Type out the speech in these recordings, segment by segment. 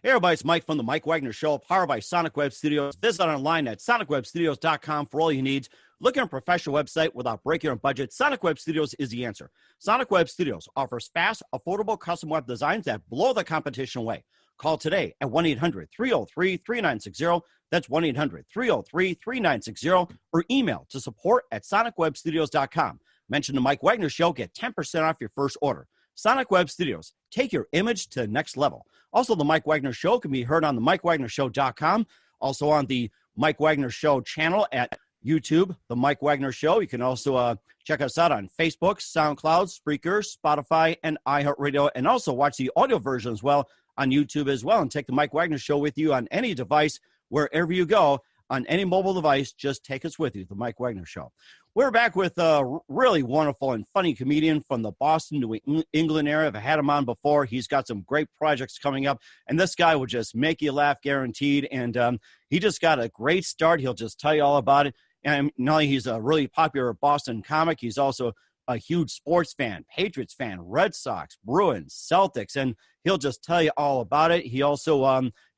Hey everybody, it's Mike from the Mike Wagner Show, powered by Sonic Web Studios. Visit online at sonicwebstudios.com for all you need. Looking at a professional website without breaking your budget? Sonic Web Studios is the answer. Sonic Web Studios offers fast, affordable custom web designs that blow the competition away. Call today at 1-800-303-3960. That's 1-800-303-3960. Or email to support@sonicwebstudios.com. Mention the Mike Wagner Show. Get 10% off your first order. Sonic Web Studios. Take your image to the next level. Also, the Mike Wagner Show can be heard on the MikeWagnerShow.com. Also on the Mike Wagner Show channel at YouTube, the Mike Wagner Show. You can also check us out on Facebook, SoundCloud, Spreaker, Spotify, and iHeartRadio. And also watch the audio version as well on YouTube as well. And take the Mike Wagner Show with you on any device, wherever you go. On any mobile device, just take us with you, the Mike Wagner Show. We're back with a really wonderful and funny comedian from the Boston, New England area. I've had him on before. He's got some great projects coming up, and this guy will just make you laugh, guaranteed. And he just got a great start. He'll just tell you all about it. And not only he's a really popular Boston comic, he's also a huge sports fan, Patriots fan, Red Sox, Bruins, Celtics, and he'll just tell you all about it. He also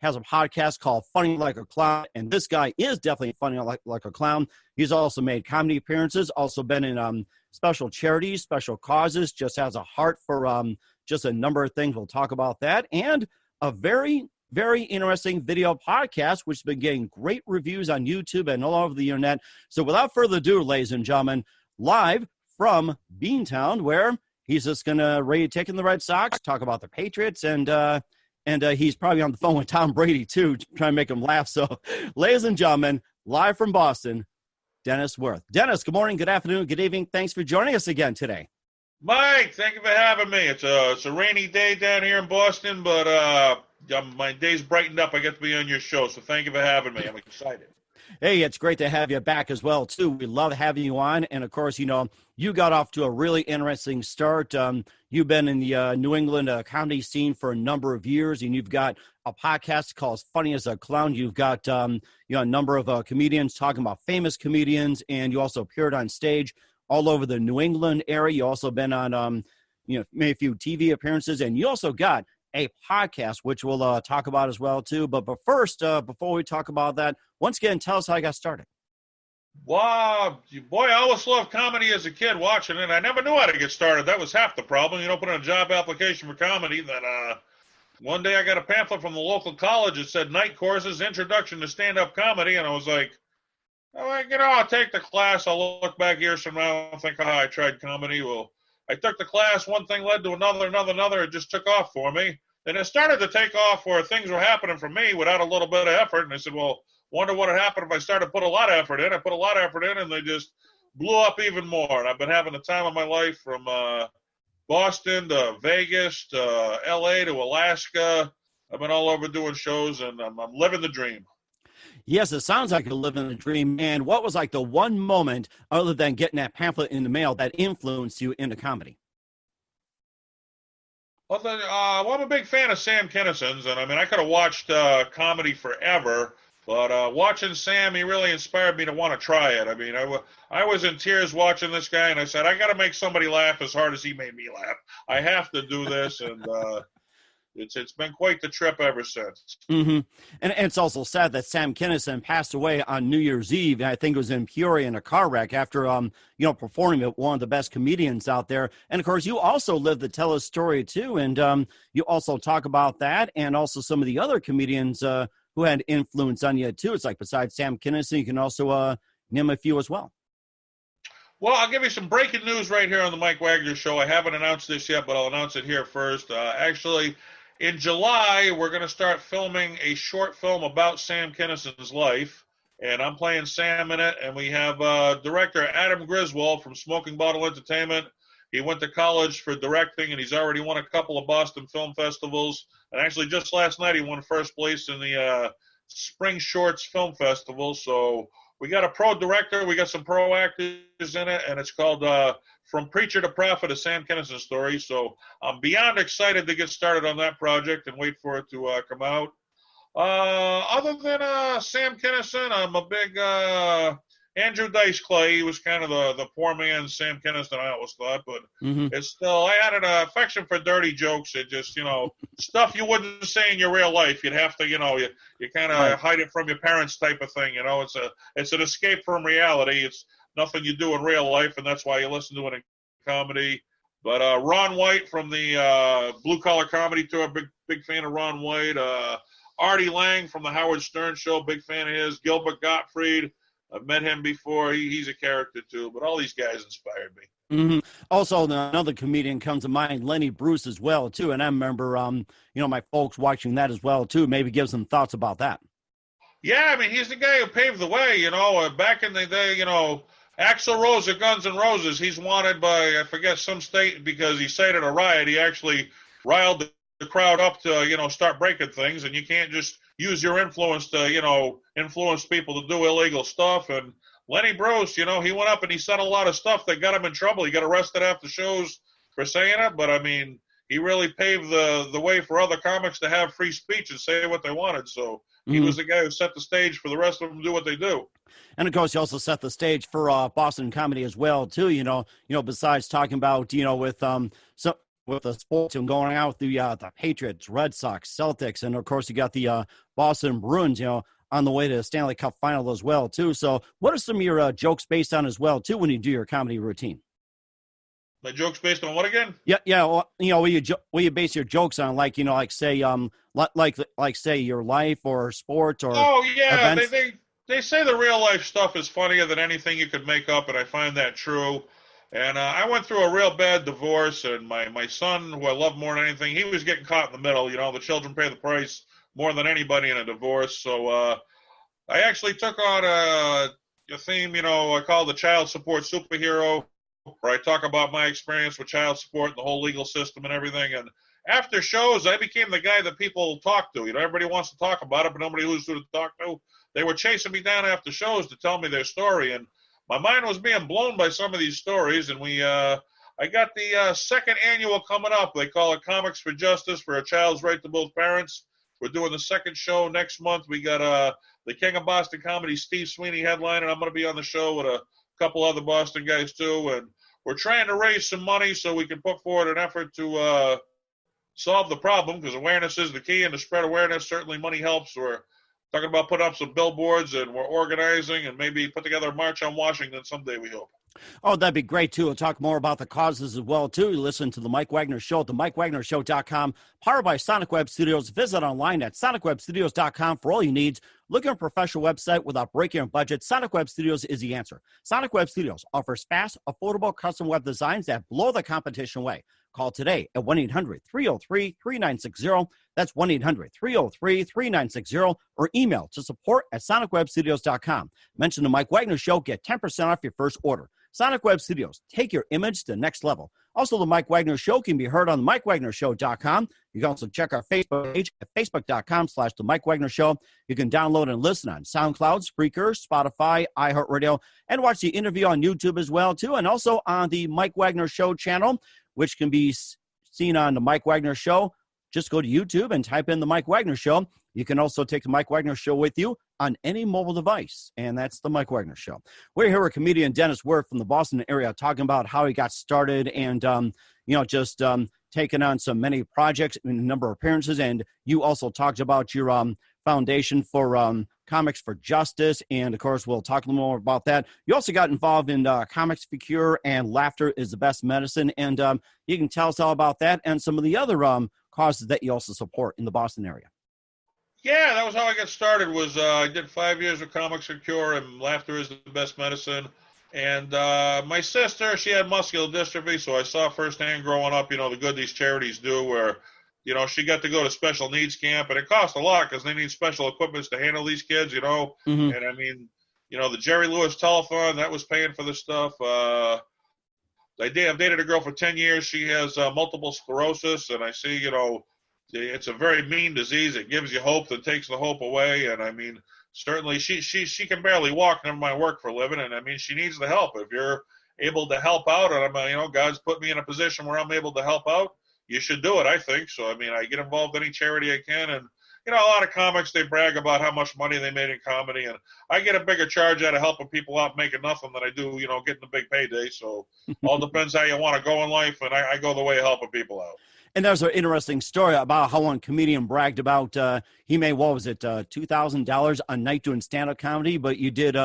has a podcast called Funny Like a Clown, and this guy is definitely funny like a clown. He's also made comedy appearances, also been in special charities, special causes, just has a heart for just a number of things. We'll talk about that, and a very, very interesting video podcast, which has been getting great reviews on YouTube and all over the internet. So without further ado, ladies and gentlemen, live from Beantown, where he's just going to ready to take in the Red Sox, talk about the Patriots, and he's probably on the phone with Tom Brady, too, trying to make him laugh. So, ladies and gentlemen, live from Boston, Dennis Wirth. Dennis, good morning, good afternoon, good evening. Thanks for joining us again today. Mike, thank you for having me. It's a rainy day down here in Boston, but my day's brightened up. I get to be on your show, so thank you for having me. I'm excited. Hey, it's great to have you back as well, too. We love having you on. And, of course, you know, you got off to a really interesting start. You've been in the New England comedy scene for a number of years, and you've got a podcast called Funny as a Clown. You've got, a number of comedians talking about famous comedians, and you also appeared on stage all over the New England area. You also been on, made a few TV appearances, and you also got a podcast, which we'll talk about as well, too. But first, before we talk about that, once again, tell us how you got started. Wow, boy, I always loved comedy as a kid watching it. I never knew how to get started. That was half the problem. Put in a job application for comedy. Then one day I got a pamphlet from the local college that said night courses, introduction to stand-up comedy. And I was like, I'll take the class. I'll look back years from now and think, I tried comedy. Well, I took the class, one thing led to another. It just took off for me. And it started to take off where things were happening for me without a little bit of effort. And I said, well, wonder what would happen if I started to put a lot of effort in. I put a lot of effort in, and they just blew up even more. And I've been having the time of my life from Boston to Vegas to L.A. to Alaska. I've been all over doing shows, and I'm living the dream. Yes, it sounds like you're living the dream. And what was like the one moment, other than getting that pamphlet in the mail, that influenced you into comedy? Well, I'm a big fan of Sam Kinison's, and I could have watched comedy forever, but watching Sam, he really inspired me to want to try it. I was in tears watching this guy, and I said, I got to make somebody laugh as hard as he made me laugh. I have to do this, and it's been quite the trip ever since. Mm-hmm. And it's also sad that Sam Kinison passed away on New Year's Eve. I think it was in Peoria in a car wreck after, performing with one of the best comedians out there. And, of course, you also live to tell a story, too. And you also talk about that and also some of the other comedians who had influence on you, too. It's like besides Sam Kinison, you can also name a few as well. Well, I'll give you some breaking news right here on the Mike Wagner Show. I haven't announced this yet, but I'll announce it here first. Actually, in July, we're going to start filming a short film about Sam Kinison's life, and I'm playing Sam in it, and we have director Adam Griswold from Smoking Bottle Entertainment. He went to college for directing, and he's already won a couple of Boston film festivals, and actually just last night he won first place in the Spring Shorts Film Festival. So we got a pro director, we got some pro actors in it, and it's called From Preacher to Prophet, a Sam Kinison story. So I'm beyond excited to get started on that project and wait for it to come out. Other than Sam Kinison, I'm a big Andrew Dice Clay, he was kind of the poor man's Sam Kinison, I always thought, but Mm-hmm. it's still, I had an affection for dirty jokes. It just, stuff you wouldn't say in your real life. You'd have to, you kind of Right. hide it from your parents type of thing. It's an escape from reality. It's nothing you do in real life, and that's why you listen to it in comedy. But Ron White from the Blue Collar Comedy Tour, big fan of Ron White. Artie Lang from the Howard Stern Show, big fan of his. Gilbert Gottfried, I've met him before. He's a character too. But all these guys inspired me. Mm-hmm. Also, another comedian comes to mind, Lenny Bruce, as well too. And I remember, my folks watching that as well too. Maybe give some thoughts about that. Yeah, I mean, he's the guy who paved the way. Back in the day, Axl Rose of Guns N' Roses, he's wanted by, I forget, some state because he cited a riot. He actually riled the crowd up to, start breaking things, and you can't just use your influence to, influence people to do illegal stuff. And Lenny Bruce, he went up and he said a lot of stuff that got him in trouble. He got arrested after shows for saying it, but I mean, he really paved the way for other comics to have free speech and say what they wanted. So he was the guy who set the stage for the rest of them to do what they do. And of course, he also set the stage for Boston comedy as well too. Besides talking about with the sports and going out with the Patriots, Red Sox, Celtics, and of course you got the Boston Bruins, on the way to the Stanley Cup final as well too. So, what are some of your jokes based on as well too when you do your comedy routine? My jokes based on what again? Yeah. Well, what you base your jokes on, like say your life or sports or events? They say the real life stuff is funnier than anything you could make up, and I find that true. And I went through a real bad divorce, and my son, who I love more than anything, he was getting caught in the middle. The children pay the price more than anybody in a divorce. So I actually took on a theme, I call the child support superhero, where I talk about my experience with child support and the whole legal system and everything. And after shows, I became the guy that people talk to. Everybody wants to talk about it, but nobody knows who to talk to. They were chasing me down after shows to tell me their story, and my mind was being blown by some of these stories. And I got the second annual coming up. They call it Comics for Justice, for a child's right to both parents. We're doing the second show next month. We got the King of Boston Comedy, Steve Sweeney, headline, and I'm going to be on the show with a couple other Boston guys too. And we're trying to raise some money so we can put forward an effort to solve the problem, because awareness is the key, and to spread awareness, certainly money helps. We're talking about putting up some billboards, and we're organizing and maybe put together a march on Washington someday, we hope. Oh, that'd be great, too. We'll talk more about the causes as well, too. Listen to the Mike Wagner Show at the MikeWagnerShow.com, powered by Sonic Web Studios. Visit online at SonicWebStudios.com for all your needs. Looking for a professional website without breaking your budget? Sonic Web Studios is the answer. Sonic Web Studios offers fast, affordable custom web designs that blow the competition away. Call today at 1-800-303-3960. That's 1-800-303-3960. Or email to support@SonicWebStudios.com. Mention the Mike Wagner Show. Get 10% off your first order. Sonic Web Studios. Take your image to the next level. Also, the Mike Wagner Show can be heard on the MikeWagnerShow.com. You can also check our Facebook page at Facebook.com/The Mike Wagner Show. You can download and listen on SoundCloud, Spreaker, Spotify, iHeartRadio, and watch the interview on YouTube as well, too. And also on the Mike Wagner Show channel, which can be seen on the Mike Wagner Show. Just go to YouTube and type in the Mike Wagner Show. You can also take the Mike Wagner Show with you on any mobile device, and that's the Mike Wagner Show. We're here with comedian Dennis Wirth from the Boston area talking about how he got started and, just taking on so many projects and a number of appearances. And you also talked about your foundation for Comics for Justice, and, of course, we'll talk a little more about that. You also got involved in Comics for Cure and Laughter is the Best Medicine, and you can tell us all about that and some of the other causes that you also support in the Boston area. Yeah, that was how I got started. I did 5 years of Comics for Cure and Laughter is the Best Medicine. And my sister, she had muscular dystrophy, so I saw firsthand growing up, the good these charities do, where, she got to go to special needs camp, and it cost a lot because they need special equipment to handle these kids, Mm-hmm. And I mean, the Jerry Lewis Telethon, that was paying for this stuff. I've dated a girl for 10 years. She has multiple sclerosis, and I see, it's a very mean disease. It gives you hope that takes the hope away. And I mean, certainly she can barely walk, never mind work for a living. And I mean, she needs the help. If you're able to help out, and I'm, God's put me in a position where I'm able to help out, you should do it, I think. So, I mean, I get involved in any charity I can. And, a lot of comics, they brag about how much money they made in comedy, and I get a bigger charge out of helping people out making nothing than I do, getting a big payday. So all depends how you want to go in life, and I go the way of helping people out. And there's an interesting story about how one comedian bragged about he made, what was it, $2,000 a night doing stand-up comedy, but you did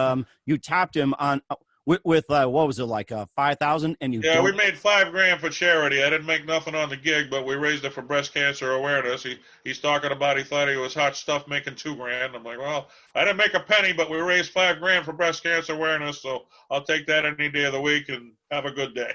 you tapped him on with what was it, like 5,000, and we made $5,000 for charity. I didn't make nothing on the gig, but we raised it for breast cancer awareness. He's talking about he thought he was hot stuff making $2,000. I'm like, well, I didn't make a penny, but we raised $5,000 for breast cancer awareness, so I'll take that any day of the week and have a good day.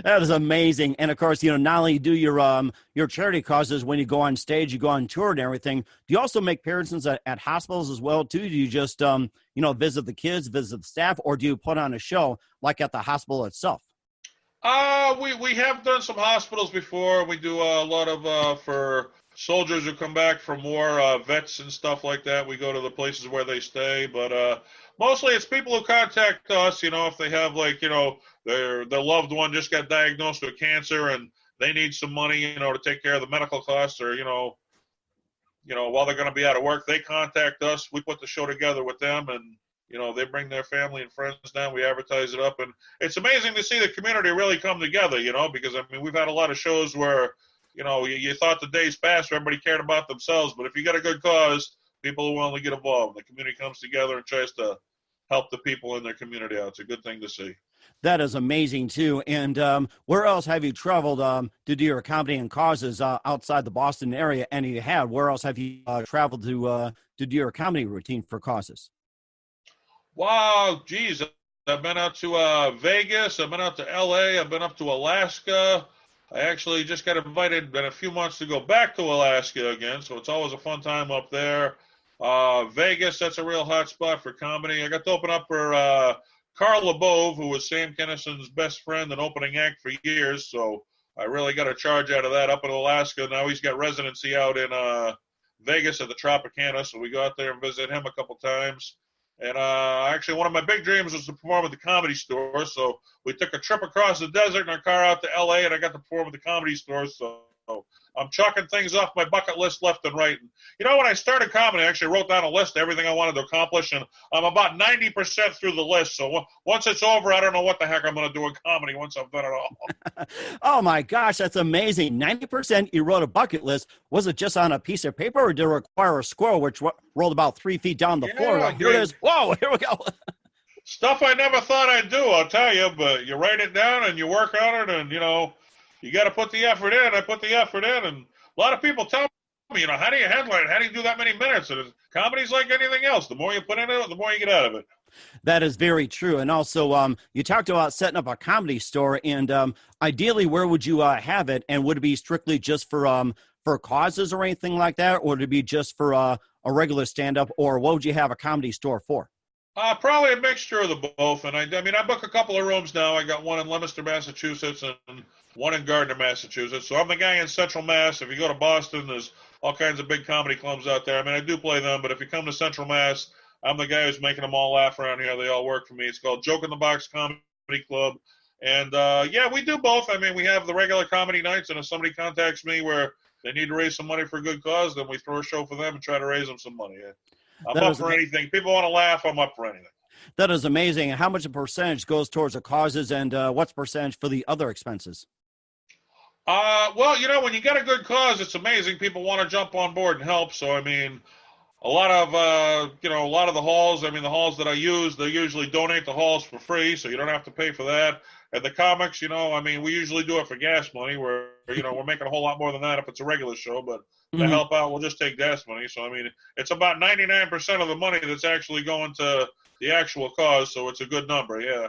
That is amazing. And of course, not only do your charity causes when you go on stage, you go on tour and everything. Do you also make appearances at hospitals as well too? Do you just visit the kids, visit the staff, or do you put on a show like at the hospital itself? We have done some hospitals before. We do a lot of for soldiers who come back from war, vets and stuff like that. We go to the places where they stay, but mostly it's people who contact us, if they have their loved one just got diagnosed with cancer and they need some money, to take care of the medical costs, or, while they're going to be out of work, they contact us. We put the show together with them, and, they bring their family and friends down. We advertise it up, and it's amazing to see the community really come together, because, we've had a lot of shows where, you thought the days passed where everybody cared about themselves, but if you got a good cause, people are willing to get involved. The community comes together and tries to help the people in their community out. It's a good thing to see. That is amazing, too. And where else have you traveled to do your comedy and causes outside the Boston area? And you have. Where else have you traveled to do your comedy routine for causes? Wow, geez. I've been out to Vegas. I've been out to L.A. I've been up to Alaska. I actually just got invited in a few months to go back to Alaska again, so it's always a fun time up there. Vegas, that's a real hot spot for comedy. I got to open up for Carl LeBove, who was Sam Kinison's best friend and opening act for years, so I really got a charge out of that up in Alaska. Now he's got residency out in Vegas at the Tropicana, so we go out there and visit him a couple times. And actually, one of my big dreams was to perform at the Comedy Store, so we took a trip across the desert in our car out to L.A., and I got to perform at the Comedy Store, so I'm chalking things off my bucket list left and right. And, when I started comedy, I actually wrote down a list of everything I wanted to accomplish, and I'm about 90% through the list. So once it's over, I don't know what the heck I'm going to do in comedy once I've done it all. Oh, my gosh, that's amazing. 90% you wrote a bucket list. Was it just on a piece of paper, or did it require a squirrel, which rolled about 3 feet down the floor? Like, here it is. Whoa, here we go. Stuff I never thought I'd do, I'll tell you, but you write it down and you work on it, and, you got to put the effort in. I put the effort in, and a lot of people tell me, how do you headline? How do you do that many minutes? And comedy's like anything else. The more you put into it, the more you get out of it. That is very true. And also, you talked about setting up a comedy store, and ideally, where would you have it? And would it be strictly just for causes or anything like that, or would it be just for a regular stand-up, or what would you have a comedy store for? Probably a mixture of the both. And I book a couple of rooms now. I got one in Leominster, Massachusetts, and one in Gardner, Massachusetts. So I'm the guy in Central Mass. If you go to Boston, there's all kinds of big comedy clubs out there. I do play them, but if you come to Central Mass, I'm the guy who's making them all laugh around here. They all work for me. It's called Joke in the Box Comedy Club. And, we do both. We have the regular comedy nights, and if somebody contacts me where they need to raise some money for a good cause, then we throw a show for them and try to raise them some money. I'm up for anything. People want to laugh, I'm up for anything. That is amazing. How much a percentage goes towards the causes, and what's percentage for the other expenses? When you got a good cause, it's amazing. People want to jump on board and help. So, a lot of the halls, the halls that I use, they usually donate the halls for free, so you don't have to pay for that. And the comics, we usually do it for gas money, where, we're making a whole lot more than that if it's a regular show, but to help out, we'll just take gas money. So, it's about 99% of the money that's actually going to the actual cause, so it's a good number, yeah.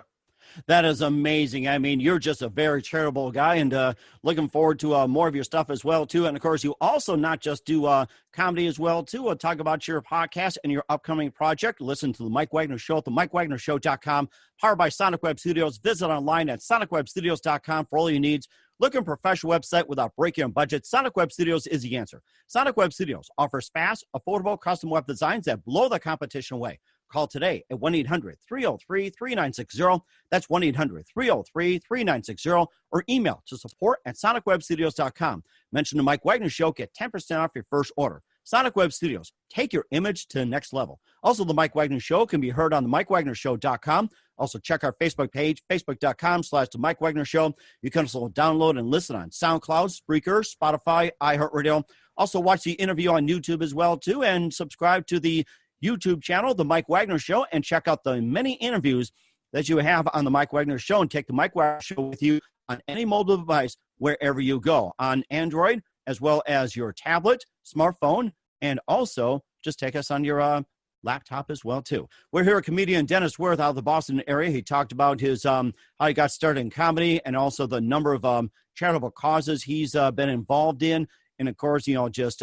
That is amazing. You're just a very charitable guy, and looking forward to more of your stuff as well, too. And, of course, you also not just do comedy as well, too. We'll talk about your podcast and your upcoming project. Listen to the Mike Wagner Show at themikewagnershow.com, powered by Sonic Web Studios. Visit online at sonicwebstudios.com for all your needs. Looking for a professional website without breaking your budget? Sonic Web Studios is the answer. Sonic Web Studios offers fast, affordable, custom web designs that blow the competition away. Call today at 1-800-303-3960. That's 1-800-303-3960. Or email to support@sonicwebstudios.com. Mention the Mike Wagner Show. Get 10% off your first order. Sonic Web Studios. Take your image to the next level. Also, the Mike Wagner Show can be heard on the MikeWagnerShow.com. Also, check our Facebook page, facebook.com/The Mike Wagner Show. You can also download and listen on SoundCloud, Spreaker, Spotify, iHeartRadio. Also, watch the interview on YouTube as well, too, and subscribe to the YouTube channel, The Mike Wagner Show, and check out the many interviews that you have on The Mike Wagner Show, and take The Mike Wagner Show with you on any mobile device wherever you go, on Android, as well as your tablet, smartphone, and also just take us on your laptop as well, too. We're here with comedian Dennis Wirth out of the Boston area. He talked about his how he got started in comedy, and also the number of charitable causes he's been involved in. And, of course, just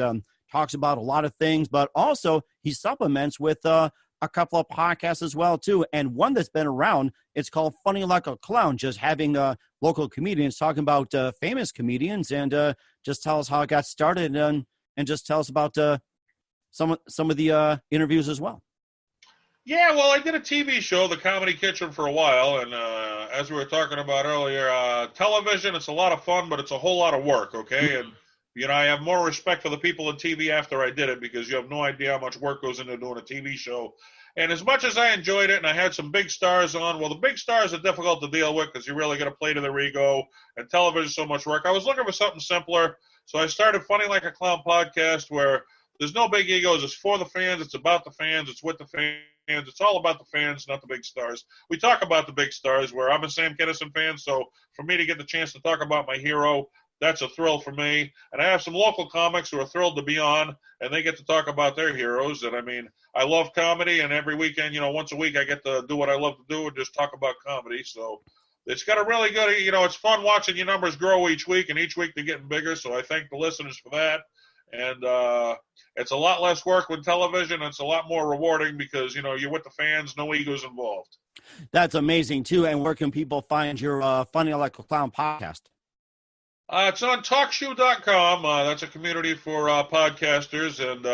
talks about a lot of things, but also he supplements with a couple of podcasts as well, too. And one that's been around, it's called Funny Like a Clown, just having local comedians talking about famous comedians, and just tell us how it got started, and just tell us about some of the interviews as well. Yeah, well, I did a TV show, The Comedy Kitchen, for a while, and as we were talking about earlier, television, it's a lot of fun, but it's a whole lot of work, okay? And I have more respect for the people in TV after I did it, because you have no idea how much work goes into doing a TV show. And as much as I enjoyed it, and I had some big stars on, well, the big stars are difficult to deal with because you really got to play to their ego, and television's so much work. I was looking for something simpler, so I started Funny Like a Clown podcast, where there's no big egos. It's for the fans. It's about the fans. It's with the fans. It's all about the fans, not the big stars. We talk about the big stars, where I'm a Sam Kinison fan, so for me to get the chance to talk about my hero, that's a thrill for me. And I have some local comics who are thrilled to be on, and they get to talk about their heroes. And, I mean, I love comedy, and every weekend, once a week I get to do what I love to do and just talk about comedy. So it's got a really good, it's fun watching your numbers grow each week, and each week they're getting bigger. So I thank the listeners for that. And it's a lot less work with television. It's a lot more rewarding because, you're with the fans, no egos involved. That's amazing, too. And where can people find your Funny Like a Clown podcast? It's on TalkShoe.com. That's a community for podcasters. And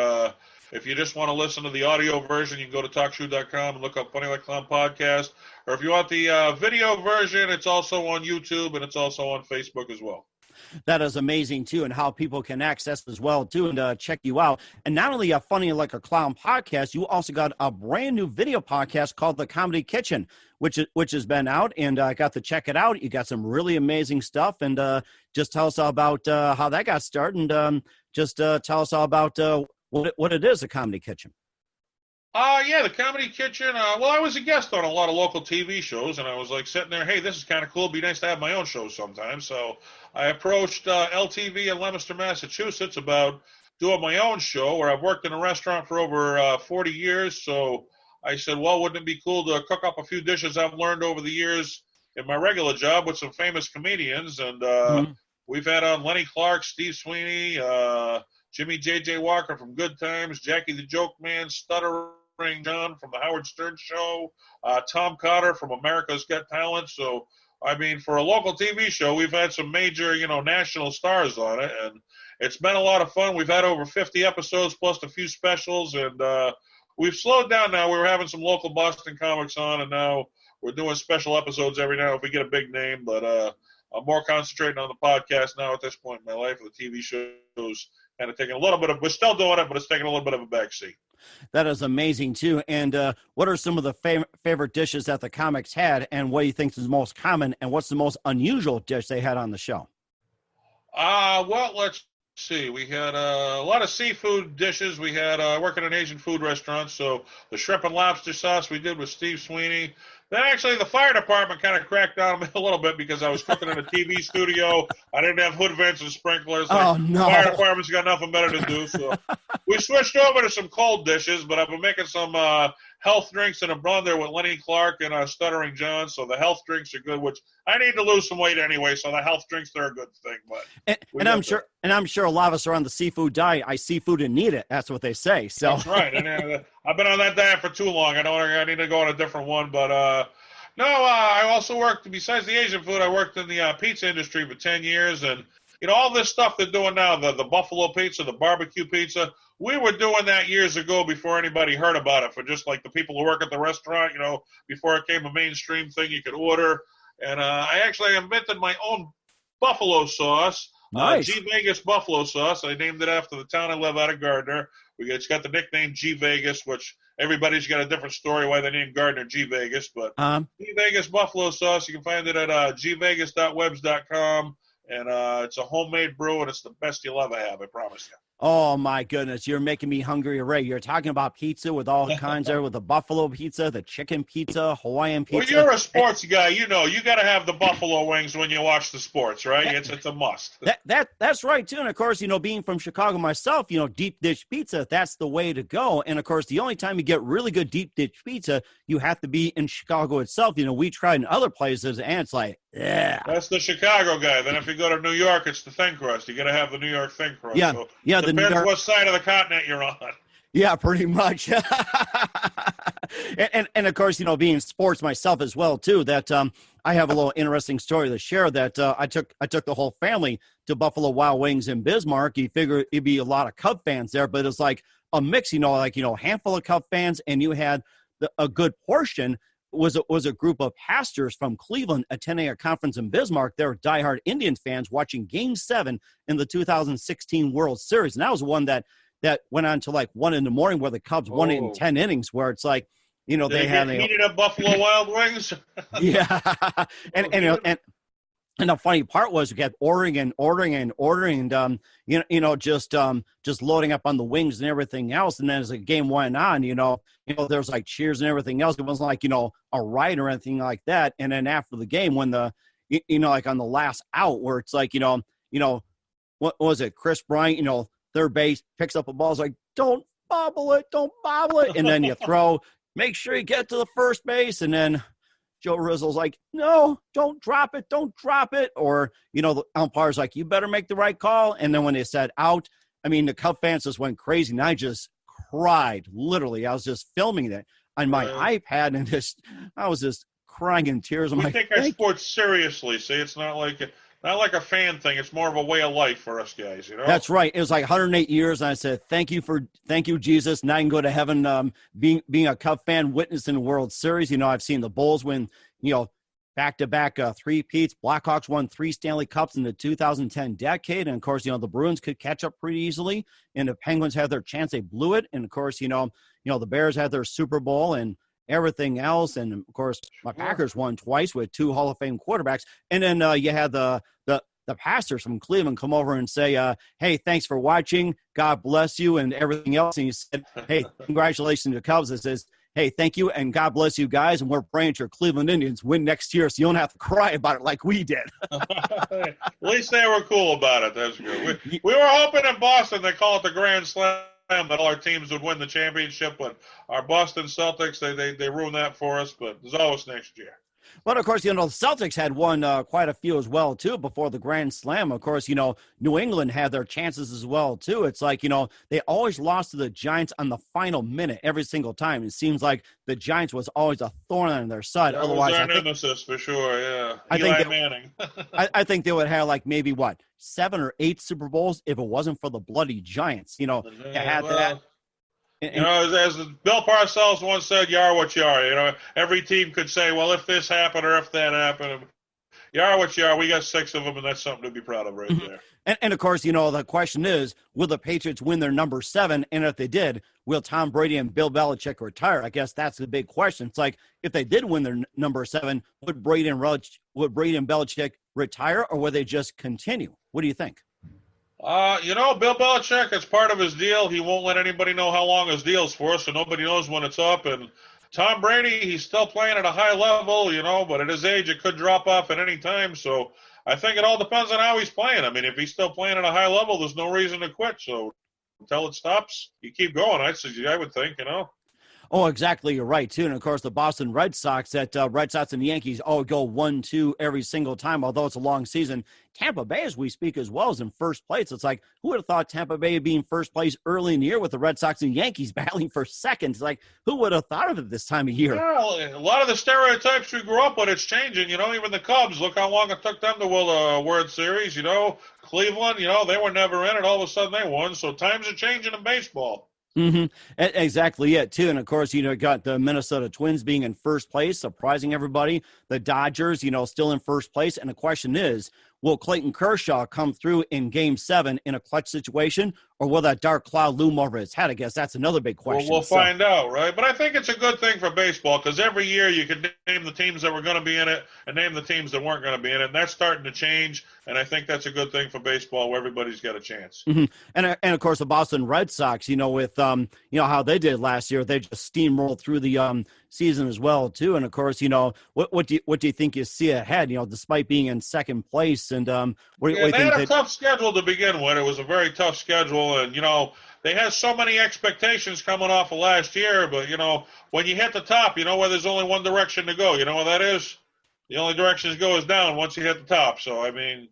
if you just want to listen to the audio version, you can go to TalkShoe.com and look up Funny Like a Clown podcast. Or if you want the video version, it's also on YouTube, and it's also on Facebook as well. That is amazing, too, and how people can access as well, too, and check you out. And not only a Funny Like a Clown podcast, you also got a brand new video podcast called The Comedy Kitchen, which has been out, and I got to check it out. You got some really amazing stuff, and just tell us all about how that got started, and just tell us all about what it is, The Comedy Kitchen. Yeah, The Comedy Kitchen. Well, I was a guest on a lot of local TV shows, and I was like sitting there, hey, this is kind of cool. It'd be nice to have my own show sometime. So I approached LTV in Leominster, Massachusetts about doing my own show, where I've worked in a restaurant for over 40 years. So I said, well, wouldn't it be cool to cook up a few dishes I've learned over the years in my regular job with some famous comedians? And we've had on Lenny Clark, Steve Sweeney, Jimmy J.J. Walker from Good Times, Jackie the Joke Man, Stuttering John from the Howard Stern Show, Tom Cotter from America's Got Talent. So, I mean, for a local TV show, we've had some major, national stars on it, and it's been a lot of fun. We've had over 50 episodes plus a few specials, and we've slowed down now. We were having some local Boston comics on, and now we're doing special episodes every now if we get a big name, but I'm more concentrating on the podcast now at this point in my life. The TV shows kind of taking a little bit of, we're still doing it, but it's taking a little bit of a backseat. That is amazing, too. And what are some of the favorite dishes that the comics had, and what do you think is the most common, and what's the most unusual dish they had on the show? Well, let's see. We had a lot of seafood dishes. We had working in an Asian food restaurant, so the shrimp and lobster sauce we did with Steve Sweeney. Then actually the fire department kind of cracked down on me a little bit because I was cooking in a TV studio. I didn't have hood vents and sprinklers. Oh, no. Fire department's got nothing better to do. So we switched over to some cold dishes, but I've been making some health drinks in a blender with Lenny Clark and Stuttering John. So the health drinks are good, which I need to lose some weight anyway. So the health drinks, they're a good thing. But and I'm sure a lot of us are on the seafood diet. I seafood and need it. That's what they say. So that's right. And I've been on that diet for too long. I need to go on a different one. But I also worked, besides the Asian food, I worked in the pizza industry for 10 years. And all this stuff they're doing now, the buffalo pizza, the barbecue pizza, we were doing that years ago before anybody heard about it, for just like the people who work at the restaurant, before it became a mainstream thing you could order. And I actually invented my own buffalo sauce. Nice. G Vegas buffalo sauce. I named it after the town I live out of, Gardner. It's got the nickname G Vegas, which everybody's got a different story why they named Gardner G Vegas. But G Vegas buffalo sauce, you can find it at gvegas.webs.com. And it's a homemade brew, and it's the best you'll ever have, I promise you. Oh, my goodness. You're making me hungry already. You're talking about pizza with all kinds there, with the buffalo pizza, the chicken pizza, Hawaiian pizza. Well, you're a sports guy. You got to have the buffalo wings when you watch the sports, right? It's a must. That's right, too. And, of course, being from Chicago myself, deep dish pizza, that's the way to go. And, of course, the only time you get really good deep dish pizza, you have to be in Chicago itself. We tried in other places, and it's like, yeah. That's the Chicago guy. Then if you go to New York, it's the thin crust. You got to have the New York thin crust. Yeah, so yeah. depends what side of the continent you're on. Yeah, pretty much. and of course, being sports myself as well too. That I have a little interesting story to share. That I took the whole family to Buffalo Wild Wings in Bismarck. You figure it'd be a lot of Cub fans there, but it's like a mix. Handful of Cub fans, and you had a good portion. Was a group of pastors from Cleveland attending a conference in Bismarck. They were diehard Indians fans watching Game 7 in the 2016 World Series, and that was one that went on to like 1 a.m. where the Cubs won it in 10 innings. Where it's like, they had heated up Buffalo Wild Wings. Yeah, and the funny part was we kept ordering, and just loading up on the wings and everything else. And then as the game went on, there was like cheers and everything else. It wasn't like, a riot or anything like that. And then after the game, when like on the last out where it's like, what was it? Chris Bryant, third base picks up a ball. It's like, don't bobble it. And then you throw, make sure you get to the first base. And then Joe Rizzo's like, no, don't drop it. Or, the umpire's like, you better make the right call. And then when they said out, the Cub fans just went crazy. And I just cried, literally. I was just filming that on my iPad, and I was just crying in tears. We take our sports seriously. See, it's not like a fan thing. It's more of a way of life for us guys, That's right. It was like 108 years, and I said, thank you, Jesus. Now I can go to heaven being a Cub fan, witnessing the World Series. I've seen the Bulls win, back-to-back three-peats. Blackhawks won 3 Stanley Cups in the 2010 decade. And, of course, the Bruins could catch up pretty easily. And the Penguins had their chance. They blew it. And, of course, the Bears had their Super Bowl and everything else. And, of course, my Packers won twice with 2 Hall of Fame quarterbacks. And then you had the pastors from Cleveland come over and say, hey, thanks for watching. God bless you and everything else. And he said, hey, congratulations to the Cubs. It says, hey, thank you, and God bless you guys, and we're praying your Cleveland Indians win next year so you don't have to cry about it like we did. At least they were cool about it. That's good. We were hoping in Boston they call it the Grand Slam that all our teams would win the championship, but our Boston Celtics, they ruined that for us, but there's always next year. But, of course, the Celtics had won quite a few as well, too, before the Grand Slam. Of course, New England had their chances as well, too. It's like, they always lost to the Giants on the final minute every single time. It seems like the Giants was always a thorn on their side. That Otherwise, was our nemesis for sure, yeah. Eli Manning. I think they would have like maybe, 7 or 8 Super Bowls if it wasn't for the bloody Giants. They had that. As Bill Parcells once said, you are what you are. Every team could say, well, if this happened or if that happened. You are what you are. We got 6 of them, and that's something to be proud of right there. And of course, the question is, will the Patriots win their number 7? And if they did, will Tom Brady and Bill Belichick retire? I guess that's the big question. It's like, if they did win their number 7, would Brady and Belichick retire, or would they just continue? What do you think? Bill Belichick, as part of his deal, he won't let anybody know how long his deal's for, so nobody knows when it's up. And Tom Brady, he's still playing at a high level, but at his age, it could drop off at any time. So I think it all depends on how he's playing. If he's still playing at a high level, there's no reason to quit. So until it stops, you keep going. I would think, Oh, exactly. You're right, too. And, of course, the Boston Red Sox, that Red Sox and the Yankees all go 1-2 every single time, although it's a long season. Tampa Bay, as we speak as well, is in first place. It's like, who would have thought Tampa Bay being first place early in the year with the Red Sox and Yankees battling for second? It's like, who would have thought of it this time of year? Well, a lot of the stereotypes we grew up with, it's changing. Even the Cubs, look how long it took them to win a World Series. Cleveland, they were never in it. All of a sudden they won. So times are changing in baseball. Mm-hmm. Exactly it, too. And, of course, got the Minnesota Twins being in first place, surprising everybody. The Dodgers, still in first place. And the question is, will Clayton Kershaw come through in Game 7 in a clutch situation, or will that dark cloud loom over his head? I guess that's another big question. Well, we'll find out, right? But I think it's a good thing for baseball because every year you can name the teams that were going to be in it and name the teams that weren't going to be in it. And that's starting to change, and I think that's a good thing for baseball where everybody's got a chance. Mm-hmm. And, of course, the Boston Red Sox, with, how they did last year, they just steamrolled through the season as well, too. And, of course, what do you think you see ahead, despite being in second place? And what do you they think? Had a tough schedule to begin with. It was a very tough schedule, and they had so many expectations coming off of last year. But when you hit the top, where there's only one direction to go. You know what that is? The only direction to go is down once you hit the top. So I mean,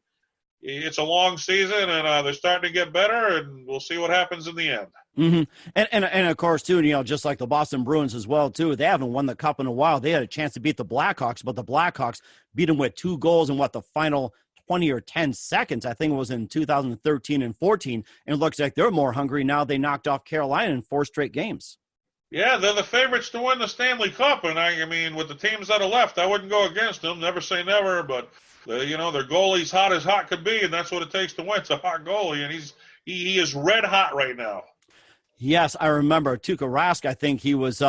it's a long season, and they're starting to get better, and we'll see what happens in the end. Mm-hmm. And of course, too, just like the Boston Bruins as well, too, they haven't won the Cup in a while. They had a chance to beat the Blackhawks, but the Blackhawks beat them with 2 goals in the final 20 or 10 seconds. I think it was in 2013 and 14. And it looks like they're more hungry now. They knocked off Carolina in 4 straight games. Yeah, they're the favorites to win the Stanley Cup. And I mean, with the teams that are left, I wouldn't go against them. Never say never, but their goalie's hot as hot could be, and that's what it takes to win. It's a hot goalie, and he is red hot right now. Yes, I remember Tuukka Rask. I think he was,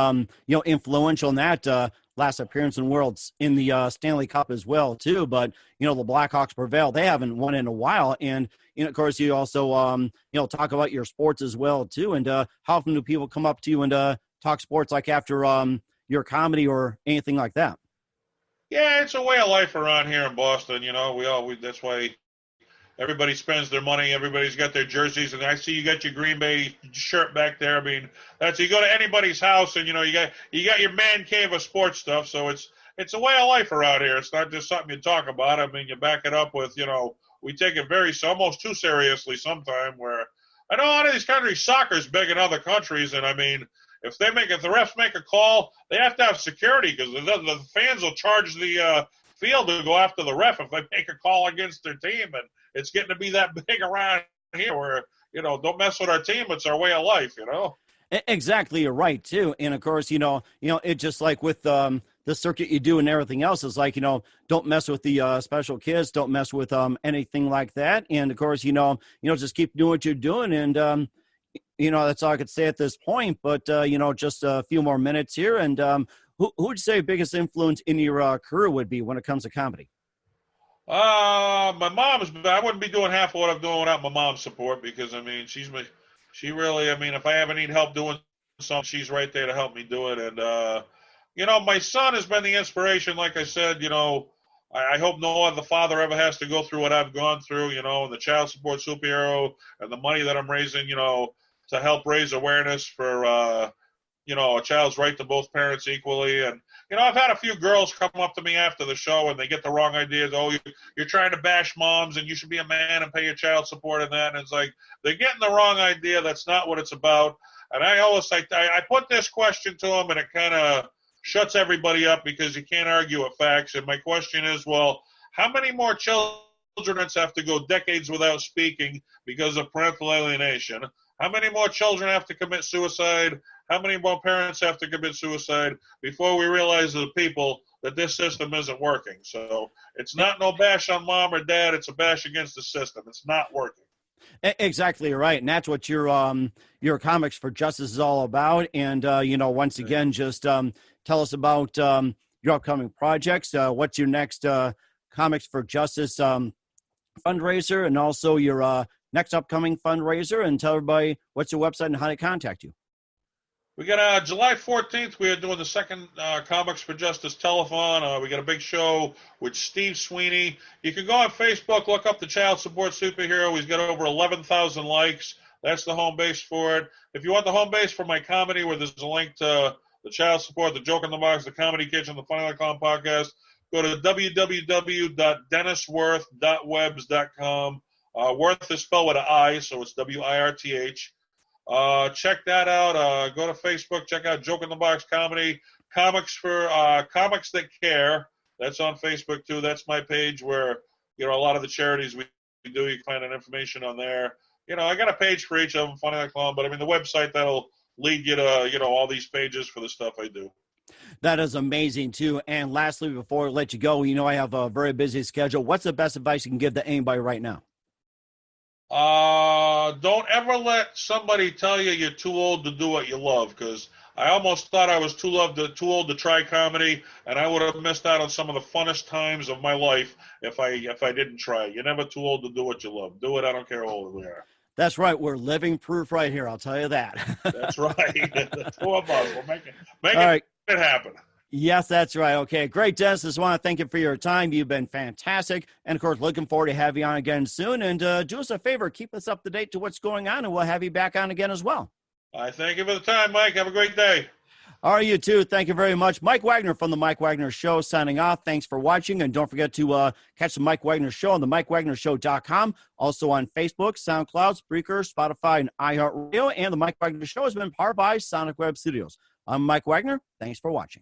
influential in that last appearance in the Stanley Cup as well, too. But, the Blackhawks prevailed. They haven't won in a while. And, of course, you also, talk about your sports as well, too. And how often do people come up to you and talk sports, like after your comedy or anything like that? Yeah, it's a way of life around here in Boston. That's why everybody spends their money. Everybody's got their jerseys, and I see you got your Green Bay shirt back there. I mean, you go to anybody's house, and you got your man cave of sports stuff. So it's a way of life around here. It's not just something you talk about. I mean, you back it up with we take it almost too seriously sometimes. Where I know a lot of these countries, soccer's big in other countries, and I mean, if the refs make a call, they have to have security because the fans will charge the field to go after the ref if they make a call against their team, and it's getting to be that big around here where, don't mess with our team. It's our way of life, Exactly. You're right, too. And, of course, it's just like with the circuit you do and everything else is like, don't mess with the special kids. Don't mess with anything like that. And, of course, just keep doing what you're doing. And, that's all I could say at this point. But, just a few more minutes here. And who would you say biggest influence in your career would be when it comes to comedy? My mom's. I wouldn't be doing half of what I'm doing without my mom's support because I mean, she really. I mean, if I ever need help doing something, she's right there to help me do it. And my son has been the inspiration. Like I said, I hope no other father ever has to go through what I've gone through. And the child support superhero and the money that I'm raising. To help raise awareness for a child's right to both parents equally. And I've had a few girls come up to me after the show and they get the wrong ideas. Oh, you're trying to bash moms and you should be a man and pay your child support and that. And it's like, they're getting the wrong idea. That's not what it's about. And I put this question to them and it kind of shuts everybody up because you can't argue with facts. And my question is, well, how many more children have to go decades without speaking because of parental alienation? How many more children have to commit suicide? How many more parents have to commit suicide before we realize as a people that this system isn't working? So it's not no bash on mom or dad. It's a bash against the system. It's not working. Exactly right. And that's what your Comics for Justice is all about. And, once again, just tell us about your upcoming projects. What's your next Comics for Justice fundraiser and also your next upcoming fundraiser, and tell everybody what's your website and how to contact you. We got July 14th. We are doing the second Comics for Justice telethon. We got a big show with Steve Sweeney. You can go on Facebook, look up the Child Support Superhero. He's got over 11,000 likes. That's the home base for it. If you want the home base for my comedy, where there's a link to the Child Support, the Joke in the Box, the Comedy Kitchen, the Funny Like Clown Podcast. Go to www.denniswirth.webs.com. Worth is spelled with an I, so it's Wirth. Check that out. Go to Facebook. Check out Joke in the Box Comedy. Comics for Comics That Care. That's on Facebook, too. That's my page where, a lot of the charities we do, you can find that information on there. I got a page for each of them, Funny Like Clown, but the website, that'll lead you to, all these pages for the stuff I do. That is amazing, too. And lastly, before I let you go, I have a very busy schedule. What's the best advice you can give to anybody right now? Don't ever let somebody tell you you're too old to do what you love, because I almost thought I was too old to try comedy, and I would have missed out on some of the funnest times of my life if I didn't try. You're never too old to do what you love. Do it. I don't care how old we are. That's right. We're living proof right here. I'll tell you that. That's right. The two of us. We'll make it happen. Yes, that's right. Okay, great, Dennis. Just want to thank you for your time. You've been fantastic. And, of course, looking forward to have you on again soon. And do us a favor, keep us up to date to what's going on, and we'll have you back on again as well. I thank you for the time, Mike. Have a great day. All right, you too. Thank you very much. Mike Wagner from The Mike Wagner Show signing off. Thanks for watching. And don't forget to catch The Mike Wagner Show on the MikeWagnerShow.com. Also on Facebook, SoundCloud, Spreaker, Spotify, and iHeartRadio. And The Mike Wagner Show has been powered by Sonic Web Studios. I'm Mike Wagner. Thanks for watching.